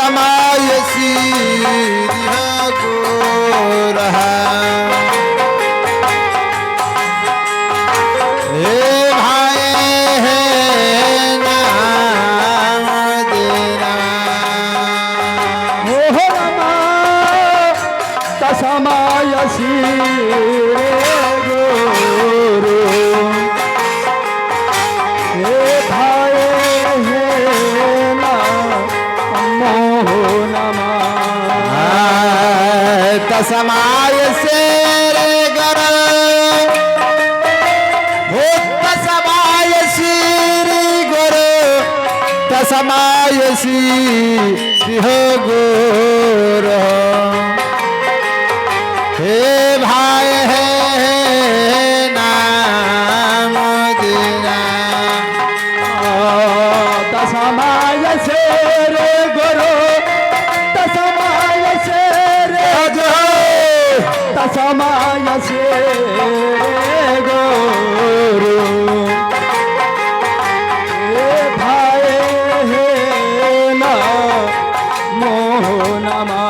समाय श्री गोरहा समाय श्री गुरु हे भाई हे नमो नमः तस्माय श्री गुरु हो तस्माय श्री गुरु तस्माय श्री गुरु हे भाई हे नाम देना तस्माय श्री गुरु तस्माय श्री तस्माय श्री गुरु हे भाई हे नमो नमः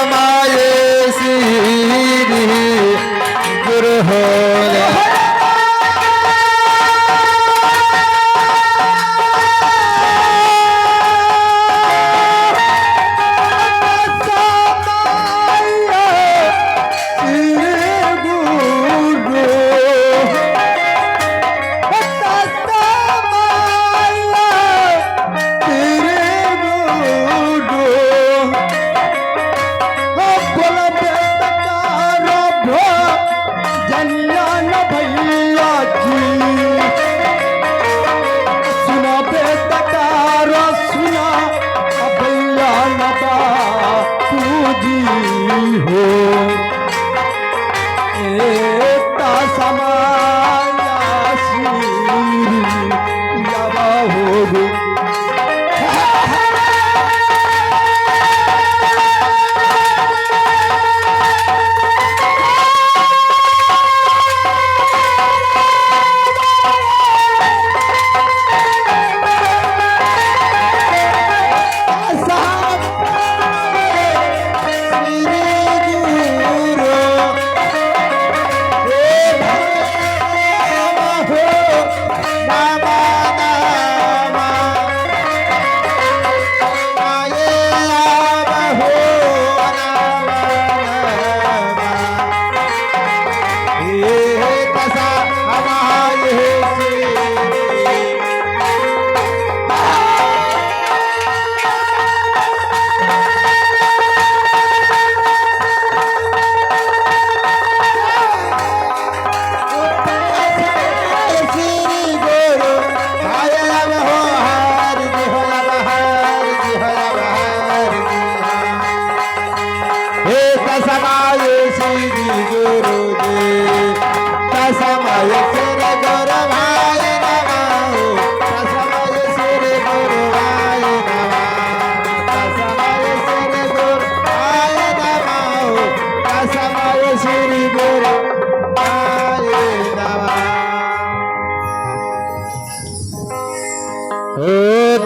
तस्माय श्री गुरु हो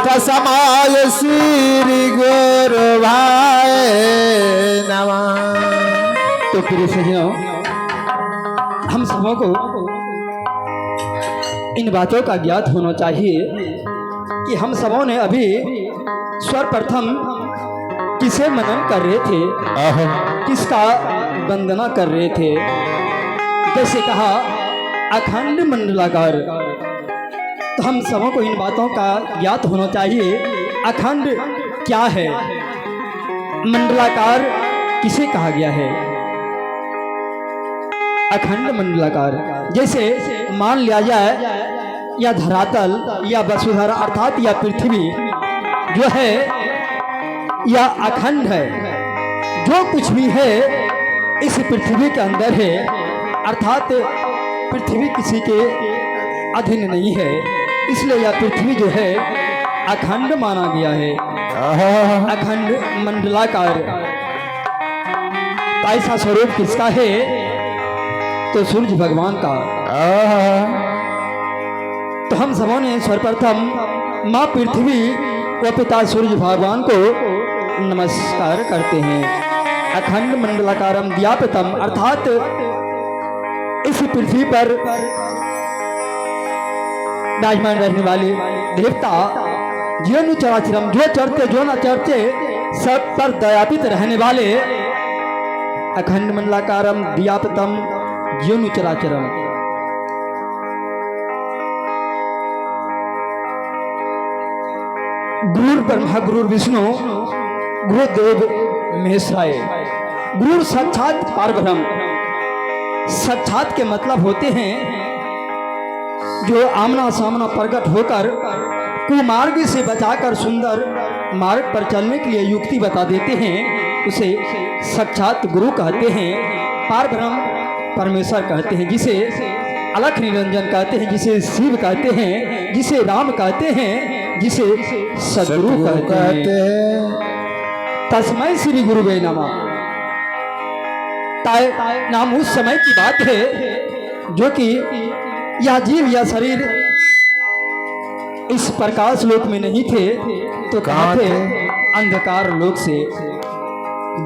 तस्माय श्री गुरु भाई नमः। तो प्रिय सज्जनों, हम सबों को इन बातों का ज्ञात होना चाहिए कि हम सबों ने अभी सर्वप्रथम किसे मनन कर रहे थे, किसका वंदना कर रहे थे। जैसे कहा अखंड मंडलाकार। तो हम सबों को इन बातों का ज्ञात होना चाहिए। अखंड क्या है, मंडलाकार किसे कहा गया है? अखंड मंडलाकार जैसे मान लिया जाए या धरातल या वसुधरा अर्थात या पृथ्वी जो है या अखंड है। जो कुछ भी है इस पृथ्वी के अंदर है, अर्थात पृथ्वी किसी के अधीन नहीं है, इसलिए यह पृथ्वी जो है अखंड माना गया है। अखंड मंडलाकार। तो ऐसा स्वरूप किसका है? तो सूर्य भगवान का। तो हम सबों ने सर्वप्रथम माँ पृथ्वी व पिता सूर्य भगवान को नमस्कार करते हैं। अखंड मंडलाकारम व्यापितम अर्थात इस पृथ्वी पर विराजमान रहने वाले देवता जीवनु चराचरम, जो चरते जो न चरते सब पर दयापित रहने वाले अखंड मंडलाकारम व्यापितम जीवनु चराचरम। गुरु ब्रह्मा गुरु विष्णु गुरुदेव महेश्वराय। गुरु साक्षात पारब्रह्म। साक्षात के मतलब होते हैं जो आमना सामना प्रकट होकर कुमार्ग से बचाकर सुंदर मार्ग पर चलने के लिए युक्ति बता देते हैं, उसे साक्षात गुरु कहते हैं। पारब्रह्म परमेश्वर कहते हैं, जिसे अलख निरंजन कहते हैं, जिसे शिव कहते हैं, जिसे राम कहते हैं, जिसे सदगुरु कहते हैं। तस्मै श्री गुरुवे नमः। नाम उस समय की बात है जो कि यह जीव या शरीर इस प्रकाश लोक में नहीं थे, तो कहाँ थे? अंधकार लोक से,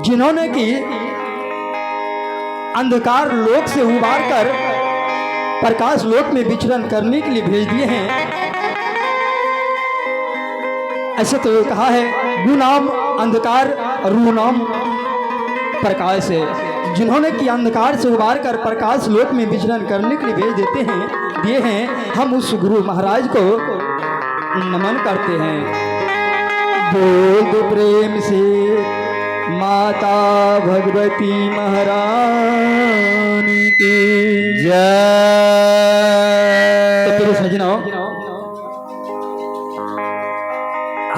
जिन्होंने कि अंधकार लोक से उबार कर प्रकाश लोक में विचरण करने के लिए भेज दिए हैं। ऐसे तो कहा है गुनाम अंधकार रू नाम प्रकाश है। जिन्होंने कि अंधकार से उबार कर प्रकाश लोक में विचरण करने के लिए भेज देते हैं, दिए हैं। हम उस गुरु महाराज को नमन करते हैं। बोल दो प्रेम से माता भगवती महारानी की जय। तो फिर सजनों,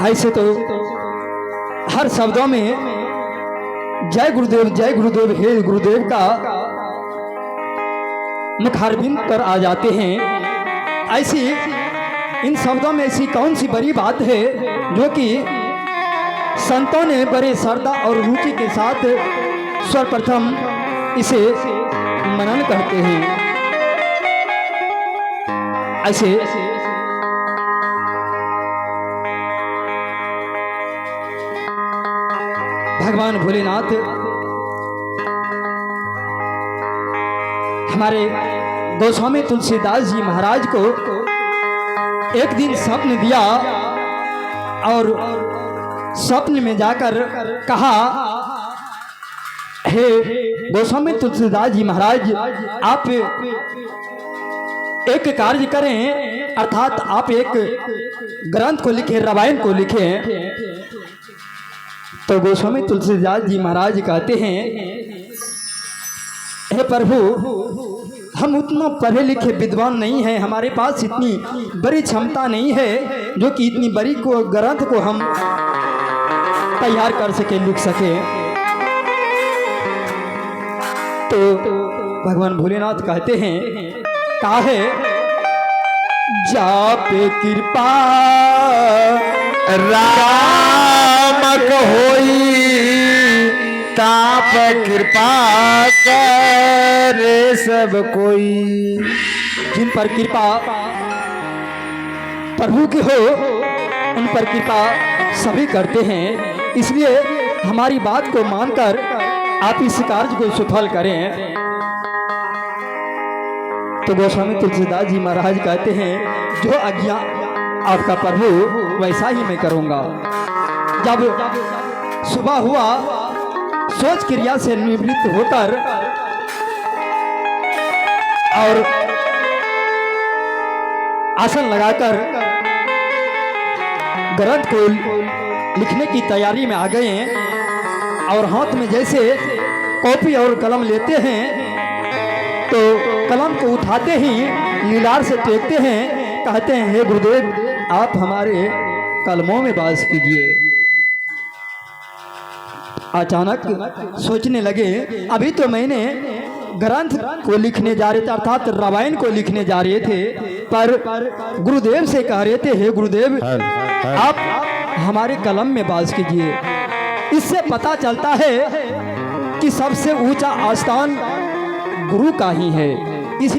ऐसे तो हर शब्दों में जय गुरुदेव हे गुरुदेव का मुखारबिंद पर आ जाते हैं। ऐसी इन शब्दों में ऐसी कौन सी बड़ी बात है जो कि संतों ने बड़े श्रद्धा और रुचि के साथ सर्वप्रथम इसे मनन करते हैं। ऐसे भगवान भोलेनाथ हमारे गोस्वामी तुलसीदास जी महाराज को एक दिन स्वप्न दिया और स्वप्न में जाकर कहा, हे गोस्वामी तुलसीदास जी महाराज, आप एक कार्य करें, अर्थात आप एक ग्रंथ को लिखें, रामायण को लिखें। तो गोस्वामी तुलसीदास जी महाराज कहते हैं, हे प्रभु, हम उतना पढ़े लिखे विद्वान नहीं हैं, हमारे पास इतनी बड़ी क्षमता नहीं है जो कि इतनी बड़ी को ग्रंथ को हम तैयार कर सके, लिख सके। तो भगवान भोलेनाथ कहते हैं, काहे जापे कृपा राम होई ताप कृपा करे सब कोई। जिन पर कृपा प्रभु की हो उन पर कृपा सभी करते हैं। इसलिए हमारी बात को मानकर आप इस कार्य को सफल करें। तो गोस्वामी तुलसीदास जी महाराज कहते हैं, जो आज्ञा आपका प्रभु वैसा ही मैं करूंगा। जब सुबह हुआ, सोच क्रिया से निवृत्त होकर और आसन लगाकर ग्रंथ को लिखने की तैयारी में आ गए हैं और हाथ में जैसे कॉपी और कलम लेते हैं तो कलम को उठाते ही लीलार से टेकते हैं, कहते हैं हे गुरुदेव आप हमारे कलमों में वास कीजिए। अचानक सोचने लगे अभी तो मैंने ग्रंथ को लिखने जा रहे थे अर्थात रामायण को लिखने जा रहे थे, पर गुरुदेव से कह रहे थे हे गुरुदेव आप हमारे कलम में वास कीजिए। इससे पता चलता है कि सबसे ऊंचा आस्थान गुरु का ही है।